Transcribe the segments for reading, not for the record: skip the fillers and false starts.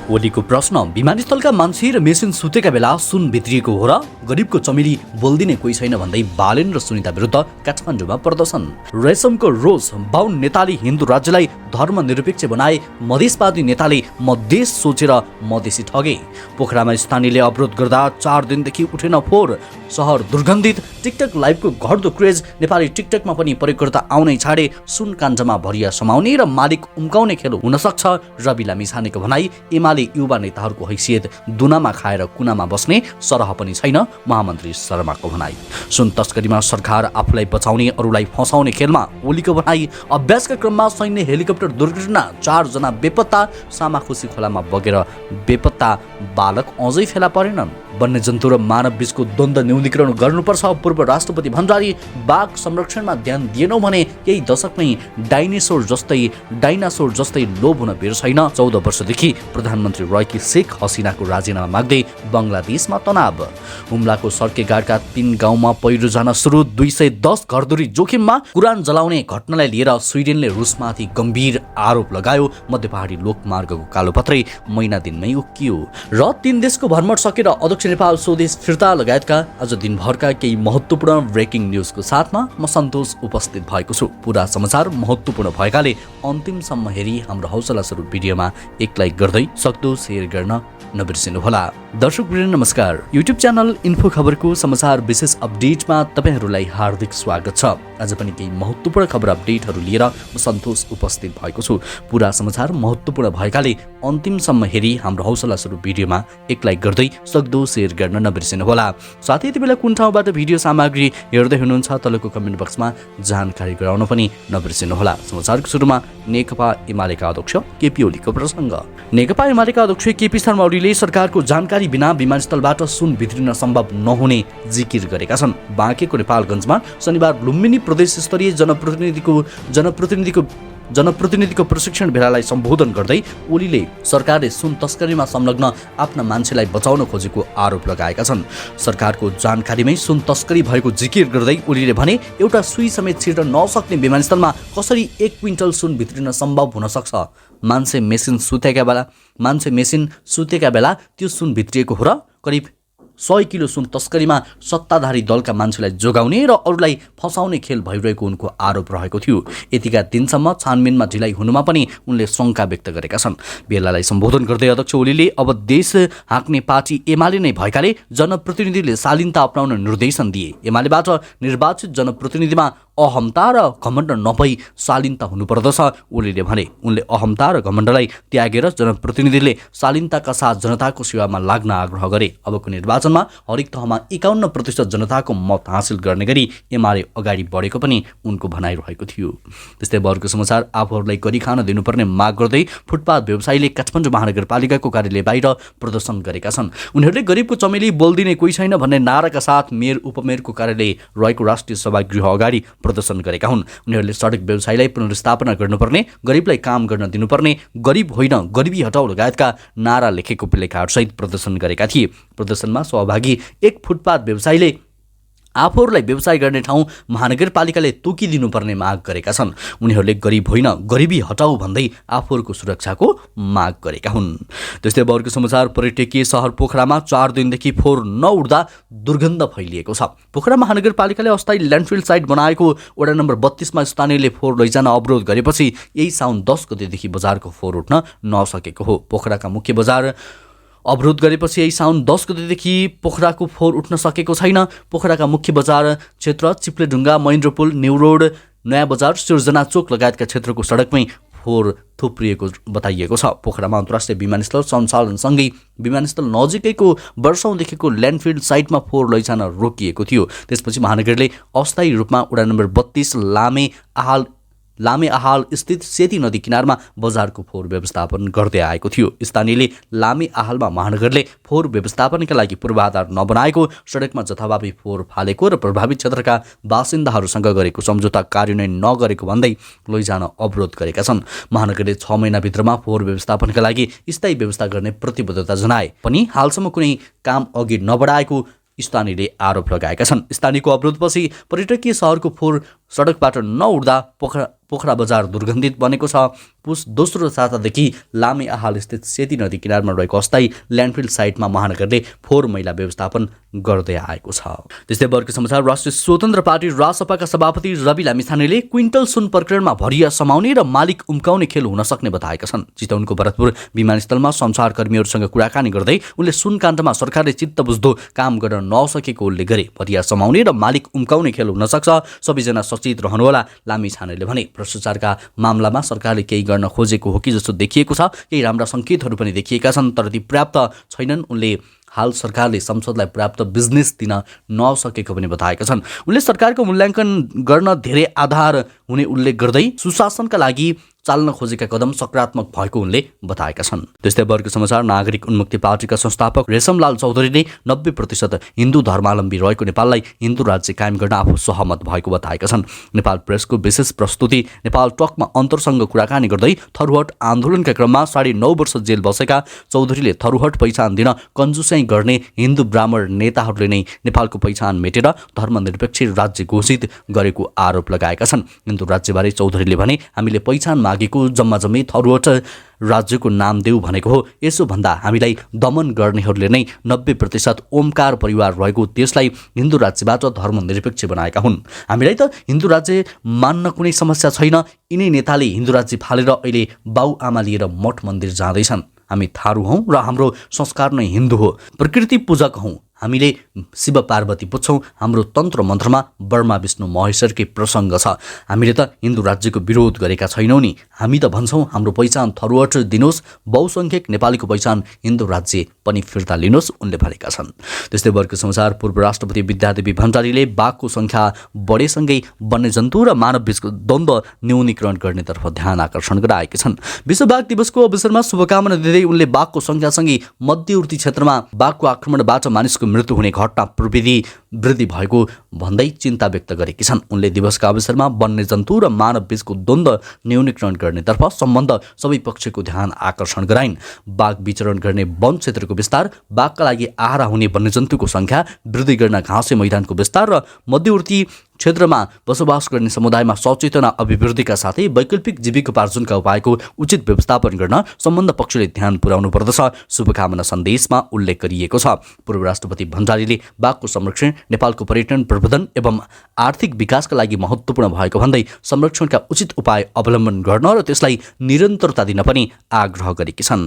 ओलीको प्रश्न, विमानस्थलका मान्छे र मेसिन सुतेका बेला सुन भित्रिएको हो र? गरिबको चमेली बोल्दिने कोही छैन भन्दै बालेन र सुनिता विरुद्ध काठमाडौँमा प्रदर्शन। रेशमको रोष, बाहुन नेताले हिन्दू राज्यलाई धर्मनिरपेक्ष बनाए, मधेसवादी नेताले मधेस सोचेर मधेसी ठगे। पोखरामा स्थानीयले अवरोध गर्दा 4 दिनदेखि उठेन फोहोर। सहर दुर्गन्धित, टिकटक लाइभको घट्दो क्रेज, नेपाली टिकटकमा पनि प्रयोगकर्ता आउनै छाडे। सुन काण्डमा भरिया समाउने र मालिक उम्काउने खेल हुन सक्छ, रवि लामिछानेको भनाई। एमाले युवा नेताहरूको हैसियत दुनामा खाएर कुनामा बस्ने सरह पनि छैन, महामन्त्री शर्माको भनाई। सुन तस्करीमा सरकार आफूलाई बचाउने अरूलाई फसाउने खेलमा, ओलीको भनाई। अभ्यासका क्रममा सैन्य हेलिकप्टर दुर्घटना, 4 जना बेपत्ता। सामाखुसी खोलामा बगेर बेपत्ता बालक अझै फेला परेनन्। वन्यजन्तु र मानव बीचको द्वन्द्व न्यूनीकरण गर्नुपर्छ, पूर्व राष्ट्रपति भण्डारी। बाघ संरक्षणमा ध्यान दिएनौ भने केही दशकमै डाइनासोर जस्तै लोभ हुन बेर छैन। 14 वर्षदेखि प्रधानमन्त्री रहेकी शेख हसिनाको राजीनामा माग्दै बङ्गलादेशमा तनाव। हुम्लाको सड्केघाटका 3 गाउँमा पहिरो जान सुरु, 210 घरधुरी जोखिममा। कुरान जलाउने घटनालाई लिएर स्विडेनले रुसमाथि गम्भीर आरोप लगायो। मध्य पहाडी लोकमार्गको कालोपत्रै महिना दिनमै उकियो। र 3 देशको भ्रमण सकेर अध्यक्ष नेपाल स्वदेश फिर्ता लगायतका आज दिनभरका केही महत्त्वपूर्ण ब्रेकिङ न्युजको साथमा म सन्तोष उपस्थित भएको छु। पुरा समाचार महत्त्वपूर्ण भएकाले अन्तिमसम्म हेरी हाम्रो हौसला स्वरूप भिडियोमा एक लाइक गर्दै सक्दो सेयर गर्न नबिर्सिनुहोला। दर्शकवृन्द नमस्कार, युट्युब च्यानल इन्फो खबरको समाचार विशेष अपडेटमा तपाईहरूलाई हार्दिक स्वागत छ। आज पनि केही महत्त्वपूर्ण खबर अपडेटहरू लिएर म सन्तोष उपस्थित भएको छु। पुरा समाचार महत्त्वपूर्ण भएकाले अन्तिमसम्म हेरी हाम्रो हौसला स्वरूप भिडियोमा एक लाइक गर्दै सक्दो सेयर गर्न नबिर्सिनुहोला। साथै यति बेला कुन ठाउँबाट भिडियो सामग्री हेर्दै हुनुहुन्छ तलको कमेन्ट बक्समा जानकारी गराउन पनि नबिर्सिनुहोला। समाचारको सुरुमा नेकपा एमालेका अध्यक्ष केपी ओलीको प्रसङ्ग। नेकपा एमालेका अध्यक्ष केपी शर्मा ओलीले सरकारको जानकारी बिना विमानस्थलबाट सुन भित्रिन सम्भव नहुने जिकिर गरेका छन्। बाँकेको नेपालगञ्जमा शनिबार लुम्बिनी प्रदेश स्तरीय जनप्रतिनिधिको प्रशिक्षण भेलालाई सम्बोधन गर्दै ओलीले सरकारले सुन तस्करीमा संलग्न आफ्ना मान्छेलाई बचाउन खोजेको आरोप लगाएका छन्। सरकारको जानकारीमै सुन तस्करी भएको जिकिर गर्दै ओलीले भने, एउटा सुई समेत छिर्न नसक्ने विमानस्थलमा कसरी 1 क्विन्टल सुन भित्रिन सम्भव हुन सक्छ? मान्छे मेसिन सुतेका बेला त्यो सुन भित्रिएको हो र? करिब 100 किलो सुन तस्करीमा सत्ताधारी दलका मान्छेलाई जोगाउने र अरूलाई फसाउने खेल भइरहेको उनको आरोप रहेको थियो। यतिका दिनसम्म छानबिनमा ढिलाइ हुनुमा पनि उनले शङ्का व्यक्त गरेका छन्। बेलालाई सम्बोधन गर्दै अध्यक्ष ओलीले अब देश हाँक्ने पार्टी एमाले नै भएकाले जनप्रतिनिधिले शालीनता अपनाउन निर्देशन दिए। एमालेबाट निर्वाचित जनप्रतिनिधिमा अहमता र घमण्ड नभई शालीनता हुनुपर्दछ, ओलीले भने। उनले अहमता र घमण्डलाई त्यागेर जनप्रतिनिधिले शालीनताका साथ जनताको सेवामा लाग्न आग्रह गरे। अबको निर्वाचनमा हरेक तहमा 51% जनताको मत हासिल गर्ने गरी एमाले अगाडि बढेको पनि उनको भनाइ रहेको थियो। त्यस्तै बरको समाचार, आफूहरूलाई गरी खान दिनुपर्ने माग गर्दै फुटपाथ व्यवसायीले काठमाडौँ महानगरपालिकाको कार्यालय बाहिर प्रदर्शन गरेका छन्। उनीहरूले गरिबको चमेली बोल्दिने कोही छैन भन्ने नाराका साथ मेयर उपमेयरको कार्यालय रहेको राष्ट्रिय सभागृह अगाडि प्रदर्शन गरेका हुन्। उनीहरूले सडक व्यवसायलाई पुनर्स्थापना गर्नुपर्ने, गरिबलाई काम गर्न दिनुपर्ने, गरिब होइन गरिबी हटाउ लगायतका नारा लेखेको प्लेकार्डसहित प्रदर्शन गरेका थिए। प्रदर्शनमा सहभागी एक फुटपाथ व्यवसायीले आफूहरूलाई व्यवसाय गर्ने ठाउँ महानगरपालिकाले तोकिदिनुपर्ने माग गरेका छन्। उनीहरूले गरिब होइन गरिबी हटाउ भन्दै आफूहरूको सुरक्षाको माग गरेका हुन्। त्यस्तै बरको समाचार, पर्यटकीय सहर पोखरामा 4 दिनदेखि फोहोर नउड्दा दुर्गन्ध फैलिएको छ। पोखरा महानगरपालिकाले अस्थायी ल्यान्डफिल साइट बनाएको वडा नम्बर 32 मा स्थानीयले फोहोर लैजान अवरोध गरेपछि यही साउन 10 गतेदेखि बजारको फोहोर उठ्न नसकेको हो। पोखराका मुख्य बजार अवरोध गरेपछि यही साउन 10 गतेदेखि पोखराको फोहोर उठ्न सकेको छैन। पोखराका मुख्य बजार क्षेत्र चिप्लेढुङ्गा, महेन्द्रपुल, न्यू रोड, नयाँ बजार, सिर्जना चोक लगायतका क्षेत्रको सडकमै फोहोर थुप्रिएको बताइएको छ। पोखरामा अन्तर्राष्ट्रिय विमानस्थल सञ्चालनसँगै विमानस्थल नजिकैको वर्षौँदेखिको ल्यान्डफिल साइटमा फोहोर लैजान रोकिएको थियो। त्यसपछि महानगरले अस्थायी रूपमा वडा नम्बर 32 लामे आहाल स्थित सेती नदी किनारमा बजारको फोहोर व्यवस्थापन गर्दै आएको थियो। स्थानीयले लामे आहालमा महानगरले फोहोर व्यवस्थापनका लागि पूर्वाधार नबनाएको, सडकमा जथाभावी फोहोर फालेको र प्रभावित क्षेत्रका बासिन्दाहरूसँग गरेको सम्झौता कार्यान्वयन नगरेको भन्दै लैजान अवरोध गरेका छन्। महानगरले 6 महिनाभित्रमा फोहोर व्यवस्थापनका लागि स्थायी व्यवस्था गर्ने प्रतिबद्धता जनाए पनि हालसम्म कुनै काम अघि नबढाएको स्थानीयले आरोप लगाएका छन्। स्थानीयको अवरोधपछि पर्यटकीय सहरको फोहोर सडकबाट नउड्दा पोखरा बजार दुर्गन्धित बनेको छ। पुस दोस्रो सातादेखि लामे आहाल स्थित सेती नदी किनारमा रहेको अस्थायी ल्यान्डफिल साइटमा महानगरले फोहोर मैला व्यवस्थापन गर्दै आएको छ। त्यस्तै वर्ग समाचार राष्ट्रिय स्वतन्त्र पार्टी रासपाका सभापति रवि लामिछानेले क्विन्टल सुन प्रकरणमा भरिया समाउने र मालिक उम्काउने खेल हुन सक्ने बताएका छन्। चितवनको भरतपुर विमानस्थलमा सञ्चारकर्मीहरूसँग कुराकानी गर्दै उनले सुन काण्डमा सरकारले चित्त बुझ्दो काम गर्न नसकेको उल्लेख गरे। भरिया समाउने र मालिक उम्काउने खेल हुन सक्छ, सबैजना सचेत रहनुहोला लामिछानेले भने। भ्रष्टाचारका मामलामा सरकारले केही गर्न खोजेको हो कि जस्तो देखिएको छ। केही राम्रा सङ्केतहरू पनि देखिएका छन्, तर ती पर्याप्त छैनन्। उनले हाल सरकारले संसदलाई पर्याप्त बिजनेस दिन नसकेको पनि बताएका छन्। उनले सरकारको मूल्याङ्कन गर्न धेरै आधार हुने उल्लेख गर्दै सुशासनका लागि चाल्न खोजेका कदम सकारात्मक भएको उनले बताएका छन्। त्यस्तै वर्ग समाचार नागरिक उन्मुक्ति पार्टीका संस्थापक रेशमलाल चौधरीले 90% हिन्दू धर्मावलम्बी रहेको नेपाललाई हिन्दू राज्य कायम गर्न आफू सहमत भएको बताएका छन्। नेपाल प्रेसको विशेष प्रस्तुति नेपाल टकमा अन्तरसँग कुराकानी गर्दै थरुहट आन्दोलनका क्रममा 9.5 वर्ष जेल बसेका चौधरीले थरुहट पहिचान दिन कन्जुसाइ गर्ने हिन्दू ब्राह्मण नेताहरूले नै नेपालको पहिचान मेटेर धर्मनिरपेक्ष राज्य घोषित गरेको आरोप लगाएका छन्। हिन्दू राज्यबारे चौधरीले भने, हामीले पहिचान मागेको जम्मै थरुहट राज्यको नाम देऊ भनेको हो। यसो भन्दा हामीलाई दमन गर्नेहरूले नै 90% ओमकार परिवार रहेको देशलाई हिन्दू राज्यबाट धर्मनिरपेक्ष बनाएका हुन्। हामीलाई त हिन्दू राज्य मान्न कुनै समस्या छैन। यिनै नेताले हिन्दू राज्य फालेर अहिले बाउ आमा लिएर मठ मन्दिर जाँदैछन्। हामी थारू हौँ र हाम्रो संस्कार नै हिन्दू हो। प्रकृति पूजक हौँ। हामीले शिव पार्वती पुज्छौँ। हाम्रो तन्त्र मन्त्रमा ब्रह्मा विष्णु महेश्वरकै प्रसङ्ग छ। हामीले त हिन्दू राज्यको विरोध गरेका छैनौँ नि। हामी त भन्छौँ हाम्रो पहिचान थरुहट दिनुहोस्, बहुसङ्ख्यक नेपालीको पहिचान हिन्दू राज्य पनि फिर्ता लिनुहोस्, उनले भनेका छन्। त्यस्तै वर्ग समाचार पूर्व राष्ट्रपति विद्यादेवी भण्डारीले बाघको सङ्ख्या बढेसँगै वन्यजन्तु र मानव बीचको द्वन्द्व न्यूनीकरण गर्नेतर्फ ध्यान आकर्षण गराएका छन्। विश्व बाघ दिवसको अवसरमा शुभकामना दिँदै उनले बाघको सङ्ख्यासँगै मध्यवर्ती क्षेत्रमा बाघको आक्रमणबाट मानिसको मृत्यु हुने घटना वृद्धि भएको भन्दै चिन्ता व्यक्त गरेकी छन्। उनले दिवसका अवसरमा वन्यजन्तु र मानव बीचको द्वन्द्व न्यूनीकरण गर्नेतर्फ सम्बन्ध सबै पक्षको ध्यान आकर्षण गराइन्। बाघ विचरण गर्ने वन क्षेत्रको विस्तार, बाघका लागि आहारा हुने वन्यजन्तुको सङ्ख्या वृद्धि गर्न घाँसे मैदानको विस्तार र मध्यवर्ती क्षेत्रमा बसोबास गर्ने समुदायमा सचेतना अभिवृद्धिका साथै वैकल्पिक जीविकोपार्जनका उपायको उचित व्यवस्थापन गर्न सम्बन्ध पक्षले ध्यान पुर्याउनु पर्दछ शुभकामना सन्देशमा उल्लेख गरिएको छ। पूर्व राष्ट्रपति भण्डारीले बाघको संरक्षण नेपालको पर्यटन प्रवर्धन एवं आर्थिक विकासका लागि महत्त्वपूर्ण भएको भन्दै संरक्षणका उचित उपाय अवलम्बन गर्न र त्यसलाई निरन्तरता दिन पनि आग्रह गरेकी छन्।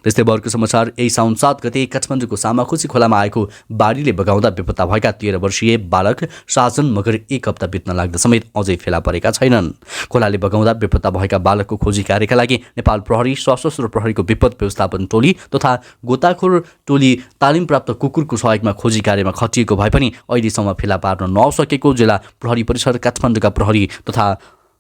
त्यस्तै वर्ग समाचार यही साउन 7 गते काठमाडौँको सामाखुसी खोलामा आएको बाढीले बगाउँदा बेपत्ता भएका 13 वर्षीय बालक साजन मगर 1 हप्ता बित्न लाग्दा समेत अझै फेला परेका छैनन्। खोलाले बगाउँदा बेपत्ता भएका बालकको खोजी कार्यका लागि नेपाल प्रहरी, सशस्त्र प्रहरीको विपद व्यवस्थापन टोली तथा गोताखोर टोली तालिम प्राप्त कुकुरको सहयोगमा खोजी कार्यमा खटिएको भए पनि अहिलेसम्म फेला पार्न नसकेको जिल्ला प्रहरी परिसर काठमाडौँका प्रहरी तथा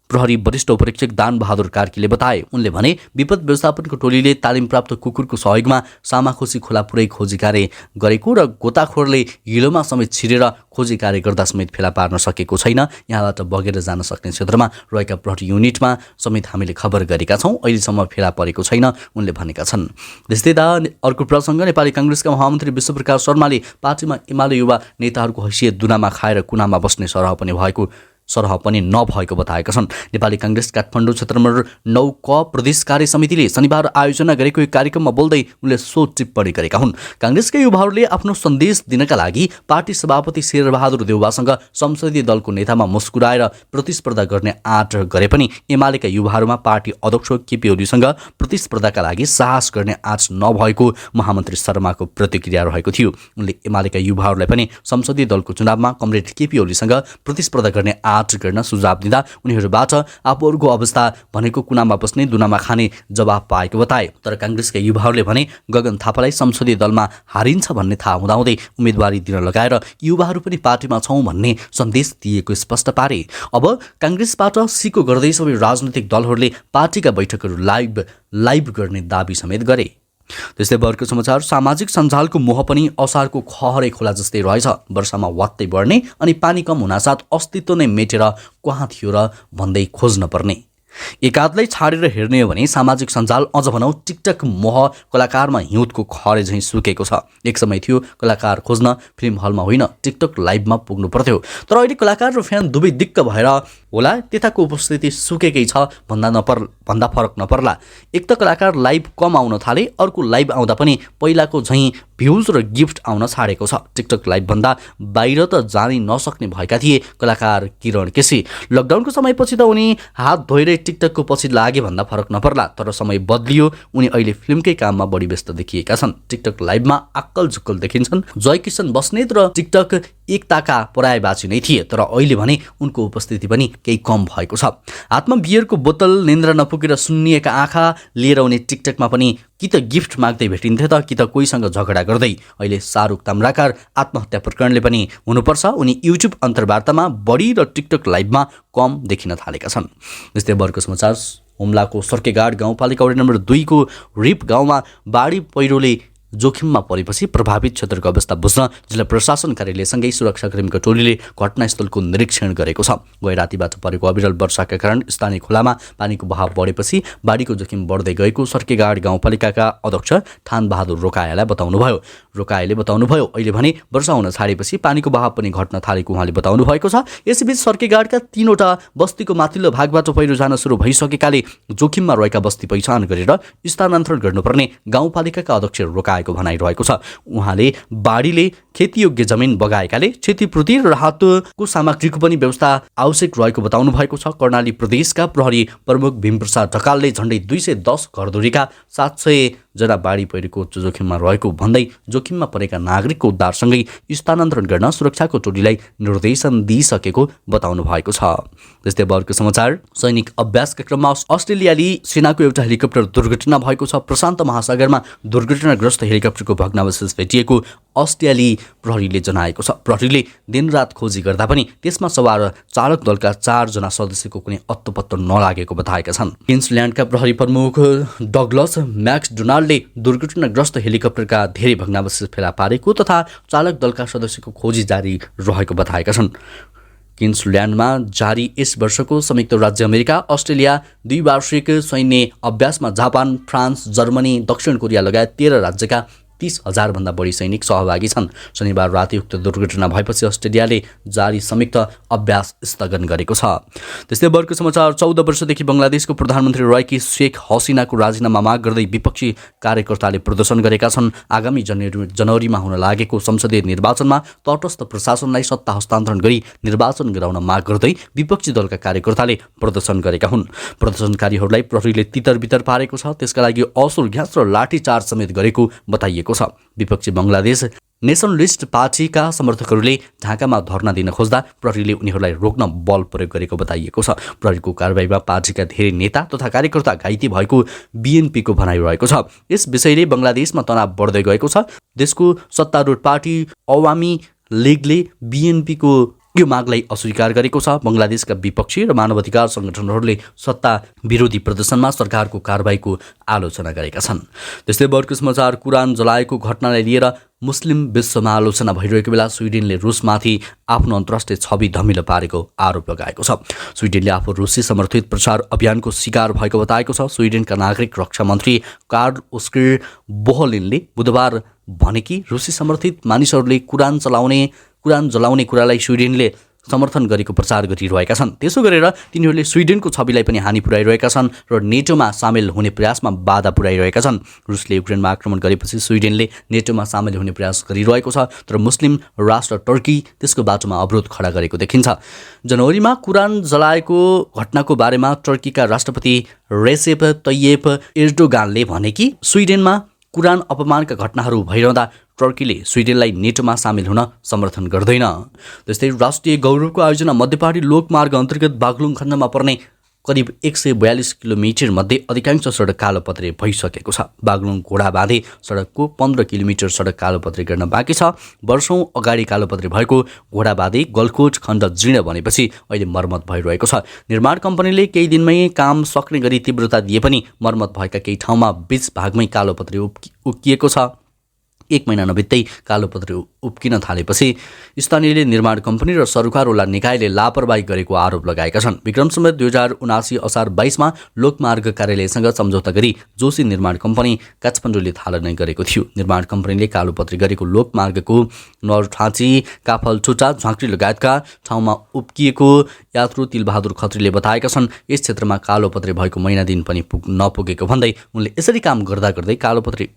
प्रहरी वरिष्ठ उपरीक्षक दान बहादुर कार्कीले बताए। उनले भने, विपद व्यवस्थापनको टोलीले तालिम प्राप्त कुकुरको सहयोगमा सामाखुसी खोला पुरै खोजी कार्य गरेको र गोताखोरले हिलोमा समेत छिरेर खोजी कार्य गर्दा समेत फेला पार्न सकेको छैन। यहाँबाट बगेर जान सक्ने क्षेत्रमा रहेका प्रहरी युनिटमा समेत हामीले खबर गरेका छौँ, अहिलेसम्म फेला परेको छैन, उनले भनेका छन्। त्यस्तै अर्को प्रसङ्ग, नेपाली काङ्ग्रेसका महामन्त्री विश्वप्रकाश शर्माले पार्टीमा एमाले युवा नेताहरूको हैसियत दुनामा खाएर कुनामा बस्ने सरह पनि नभएको बताएका छन्। नेपाली काङ्ग्रेस काठमाडौँ क्षेत्र नम्बर 9 क प्रदेश कार्य समितिले शनिबार आयोजना गरेको एक कार्यक्रममा बोल्दै उनले सो टिप्पणी गरेका हुन्। काङ्ग्रेसका युवाहरूले आफ्नो सन्देश दिनका लागि पार्टी सभापति शेरबहादुर देउवासँग संसदीय दलको नेतामा मुस्कुराएर प्रतिस्पर्धा गर्ने आँट गरे पनि एमालेका युवाहरूमा पार्टी अध्यक्ष केपी ओलीसँग प्रतिस्पर्धाका लागि साहस गर्ने आँट नभएको महामन्त्री शर्माको प्रतिक्रिया रहेको थियो। उनले एमालेका युवाहरूलाई पनि संसदीय दलको चुनावमा कमरेड केपी ओलीसँग प्रतिस्पर्धा गर्ने गर्न सुझाव दिँदा उनीहरूबाट आफूहरूको अवस्था भनेको कुनामा बस्ने दुनामा खाने जवाब पाएको बताए। तर काङ्ग्रेसका युवाहरूले भने गगन थापालाई संसदीय दलमा हारिन्छ भन्ने थाहा हुँदाहुँदै उम्मेदवारी दिन लगाएर युवाहरू पनि पार्टीमा छौँ भन्ने सन्देश दिएको स्पष्ट पारे। अब काङ्ग्रेसबाट सिको गर्दै सबै राजनैतिक दलहरूले पार्टीका बैठकहरू लाइभ गर्ने दाबी समेत गरे। त्यस्तै वर्ग समाचार, सामाजिक सञ्जालको मोह पनि असारको खहरे खोला जस्तै रहेछ। वर्षामा वात्तै बढ्ने अनि पानी कम हुनासाथ अस्तित्व नै मेटेर कहाँ थियो र भन्दै खोज्न पर्ने। एक हातलाई छाडेर हेर्ने हो भने सामाजिक सञ्जाल, अझ भनौँ टिकटक मोह कलाकारमा हिउँदको खरे झैँ सुकेको छ। एक समय थियो कलाकार खोज्न फिल्म हलमा होइन टिकटक लाइभमा पुग्नु पर्थ्यो। तर अहिले कलाकार र फ्यान दुवै दिक्क भएर होला त्यताको उपस्थिति सुकेकै छ भन्दा फरक नपर्ला। एक त कलाकार लाइभ कम आउन थाले, अर्को लाइभ आउँदा पनि पहिलाको झैँ भ्युज र गिफ्ट आउन छाडेको छ। टिकटक लाइभभन्दा बाहिर त जानै नसक्ने भएका थिए कलाकार किरण केसी। लकडाउनको समयपछि त उनी हात धोएर टिकटकको पछि लागे भन्दा फरक नपर्ला। तर समय बदलियो, उनी अहिले फिल्मकै काममा बढी व्यस्त देखिएका छन्। टिकटक लाइभमा आक्कल झुक्कल देखिन्छन्। जय किशन बस्नेत र टिकटक एकताका पर्यायवाची नै थिए, तर अहिले भने उनको उपस्थिति पनि केही कम भएको छ। हातमा बियरको बोतल, निन्द्रा नपुगेर सुन्निएका आँखा लिएर उनी टिकटकमा पनि कि त गिफ्ट माग्दै भेटिन्थे त कि त कोहीसँग झगडा गर्दै। अहिले शाहरुख ताम्राकार आत्महत्या प्रकरणले पनि हुनुपर्छ। उनी युट्युब अन्तर्वार्तामा बढी र टिकटक लाइभमा कम देखिन थालेका छन्। यस्तै बर्को समाचार हुम्लाको सर्केगाड गाउँपालिका वडा नम्बर 2 को रिप गाउँमा बाढी पहिरोले जोखिममा परेपछि प्रभावित क्षेत्रको अवस्था बुझ्न जिल्ला प्रशासन कार्यालयसँगै सुरक्षाकर्मीको टोलीले घटनास्थलको निरीक्षण गरेको छ। गए रातिबाट परेको अविरल वर्षाका कारण स्थानीय खोलामा पानीको बहाव बढेपछि बाढीको जोखिम बढ्दै गएको सर्केगाड गाउँपालिकाका अध्यक्ष थान बहादुर रोकायाले बताउनुभयो। अहिले भने वर्षा हुन छाडेपछि पानीको बहाव पनि घट्न थालेको उहाँले बताउनु भएको छ। यसैबीच सर्केगाडका 3वटा बस्तीको माथिल्लो भागबाट पहिरो जान सुरु भइसकेकाले जोखिममा रहेका बस्ती पहिचान गरेर स्थानान्तरण गर्नुपर्ने गाउँपालिकाका अध्यक्ष रोकाएको भनाइरहेको छ। उहाँले बाढीले खेतीयोग्य जमिन बगाएकाले क्षतिपूर्ति र राहतको सामग्रीको पनि व्यवस्था आवश्यक रहेको बताउनु भएको छ। कर्णाली प्रदेशका प्रहरी प्रमुख भीमप्रसाद ढकालले झण्डै 210 घरधुरीका 700 जना बाढी पहिरोको उच्च जोखिममा रहेको भन्दै जोखिममा परेका नागरिकको उद्धारसँगै स्थानान्तरण गर्न सुरक्षाको टोलीलाई निर्देशन दिइसकेको बताउनु भएको छ। त्यस्तै बर्को समाचार सैनिक अभ्यासका क्रममा अस्ट्रेलियाली सेनाको एउटा हेलिकप्टर दुर्घटना भएको छ। प्रशान्त महासागरमा दुर्घटनाग्रस्त हेलिकप्टरको भग्नावशेष भेटिएको अस्ट्रेलियाली प्रहरीले जनाएको छ। प्रहरीले दिनरात खोजी गर्दा पनि त्यसमा सवार चालक दलका 4 जना सदस्यको कुनै अत्तोपत्तो नलागेको बताएका छन्। क्वीन्सल्यान्डका प्रहरी प्रमुख डगलस म्याक्सडोनाल्डले दुर्घटनाग्रस्त हेलिकप्टरका धेरै भग्नावशेष फेला पारेको तथा चालक दलका सदस्यको खोजी जारी रहेको बताएका छन्। क्वीन्सल्यान्डमा जारी यस वर्षको संयुक्त राज्य अमेरिका अस्ट्रेलिया द्विवार्षिक सैन्य अभ्यासमा जापान, फ्रान्स, जर्मनी, दक्षिण कोरिया लगायत 13 राज्यका 30,000 भन्दा बढी सैनिक सहभागी छन्। शनिबार राति उक्त दुर्घटना भएपछि अस्ट्रेलियाले जारी संयुक्त अभ्यास स्थगन गरेको छ। त्यस्तै बर्को समाचार 14 वर्षदेखि बङ्गलादेशको प्रधानमन्त्री रहेकी शेख हसिनाको राजीनामा माग गर्दै विपक्षी कार्यकर्ताले प्रदर्शन गरेका छन्। आगामी जनवरीमा हुन लागेको संसदीय निर्वाचनमा तटस्थ प्रशासनलाई सत्ता हस्तान्तरण गरी निर्वाचन गराउन माग गर्दै विपक्षी दलका कार्यकर्ताले प्रदर्शन गरेका हुन्। प्रदर्शनकारीहरूलाई प्रहरीले तितरबितर पारेको छ। त्यसका लागि असुर ग्यास र लाठीचार्ज समेत गरेको बताइएको छ। विपक्षी बङ्गलादेश नेसनलिस्ट पार्टीका समर्थकहरूले ढाकामा धर्ना दिन खोज्दा प्रहरीले उनीहरूलाई रोक्न बल प्रयोग गरेको बताइएको छ। प्रहरीको कारबाहीमा पार्टीका धेरै नेता तथा कार्यकर्ता घाइते भएको बीएनपीको भनाइरहेको छ। यस विषयले बङ्गलादेशमा तनाव बढ्दै गएको छ। देशको सत्तारूढ पार्टी अवामी लीगले बीएनपीको यो मागलाई अस्वीकार गरेको छ। बङ्गलादेशका विपक्षी र मानवाधिकार सङ्गठनहरूले सत्ता विरोधी प्रदर्शनमा सरकारको कारबाहीको आलोचना गरेका छन्। त्यस्तै बर्को समाचार कुरान जलाएको घटनालाई लिएर मुस्लिम विश्वमा आलोचना भइरहेको बेला स्विडेनले रुसमाथि आफ्नो अन्तर्राष्ट्रिय छवि धमिलो पारेको आरोप लगाएको छ। स्विडेनले आफू रुसी समर्थित प्रचार अभियानको शिकार भएको बताएको छ। स्विडेनका नागरिक रक्षा मन्त्री कार्ल ओस्कर बोहलिनले बुधबार भने कि रुसी समर्थित मानिसहरूले कुरान जलाउने कुरालाई स्विडेनले समर्थन गरेको प्रचार गरिरहेका छन्। त्यसो गरेर तिनीहरूले स्विडेनको छविलाई पनि हानि पुर्याइरहेका छन् र नेटोमा सामेल हुने प्रयासमा बाधा पुर्याइरहेका छन्। रुसले युक्रेनमा आक्रमण गरेपछि स्विडेनले नेटोमा सामेल हुने प्रयास गरिरहेको छ, तर मुस्लिम राष्ट्र टर्की त्यसको बाटोमा अवरोध खडा गरेको देखिन्छ। जनवरीमा कुरान जलाएको घटनाको बारेमा टर्कीका राष्ट्रपति रेसेप तय्यप एर्डोगानले भने कि स्विडेनमा कुरान अपमानका घटनाहरू भइरहँदा टर्कीले स्विडेनलाई नेटोमा सामेल हुन समर्थन गर्दैन। त्यस्तै राष्ट्रिय गौरवको आयोजना मध्यपहाडी लोकमार्ग अन्तर्गत बागलुङ खण्डमा पर्ने करिब 142 किलोमिटर मध्ये अधिकांश सडक कालोपत्रे भइसकेको छ। बागलुङ घोडाबाँधे सडकको 15 किलोमिटर सडक कालोपत्रे गर्न बाँकी छ। वर्षौं अगाडि कालोपत्रे भएको घोडाबाँधे गलकोट खण्ड जीर्ण बनेपछि अहिले मर्मत भइरहेको छ। निर्माण कम्पनीले केही दिनमै काम सक्ने गरी तीव्रता दिए पनि मर्मत भएका केही ठाउँमा बीच भागमै कालोपत्रे उक्किएको छ। 1 महिना नबित्दै कालोपत्री उब्किन थालेपछि स्थानीयले निर्माण कम्पनी र सरकारवाला निकायले लापरवाही गरेको आरोप लगाएका छन्। विक्रमसम्वत 2079 असार 22मा लोकमार्ग कार्यालयसँग सम्झौता गरी जोशी निर्माण कम्पनी काठमाडौँले थालनी गरेको थियो। निर्माण कम्पनीले कालोपत्री गरेको लोकमार्गको नरठाँची, काफलचुटा, झाँक्री लगायतका ठाउँमा उब्किएको यात्रु तिलबहादुर खत्रीले बताएका छन्। यस क्षेत्रमा कालोपत्री भएको महिना दिन पनि नपुगेको भन्दै उनले यसरी काम गर्दा गर्दै कालोपत्री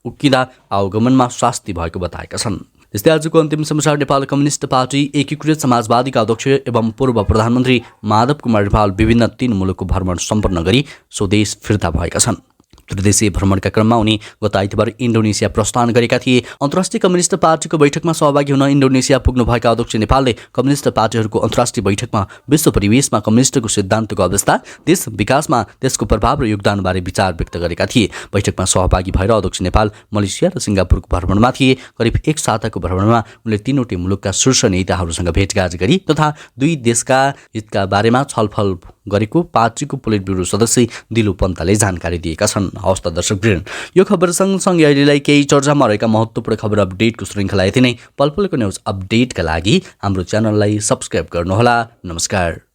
उब्किँदा आवागमनमा शास्ति भएको बताएका छन्। त्यस्तै आजको अन्तिम समाचार नेपाल कम्युनिस्ट पार्टी एकीकृत समाजवादीका अध्यक्ष एवं पूर्व प्रधानमन्त्री माधव कुमार नेपाल विभिन्न 3 मुलुकको भ्रमण सम्पन्न गरी स्वदेश फिर्ता भएका छन्। त्रिदेशीय भ्रमणका क्रममा उनी गत आइतबार इन्डोनेसिया प्रस्थान गरेका थिए। अन्तर्राष्ट्रिय कम्युनिस्ट पार्टीको बैठकमा सहभागी हुन इन्डोनेसिया पुग्नुभएका अध्यक्ष नेपालले कम्युनिस्ट पार्टीहरूको अन्तर्राष्ट्रिय बैठकमा विश्व परिवेशमा कम्युनिस्टको सिद्धान्तको अवस्था, देश विकासमा त्यसको प्रभाव र योगदानबारे विचार व्यक्त गरेका थिए। बैठकमा सहभागी भएर अध्यक्ष नेपाल मलेसिया र सिङ्गापुरको भ्रमणमा थिए। करिब 1 साताको भ्रमणमा उनले 3वटै मुलुकका शीर्ष नेताहरूसँग भेटघाट गरी तथा 2 देशका हितका बारेमा छलफल गरेको पार्टीको पोलिट ब्युरो सदस्य दिलु पन्तले जानकारी दिएका छन्। हवस् त दर्शकवृन्द, यो खबर सँगसँगै अहिलेलाई केही चर्चामा रहेका महत्त्वपूर्ण खबर अपडेटको श्रृङ्खला यति नै। पलपलको न्युज अपडेटका लागि हाम्रो च्यानललाई सब्स्क्राइब गर्नुहोला। नमस्कार।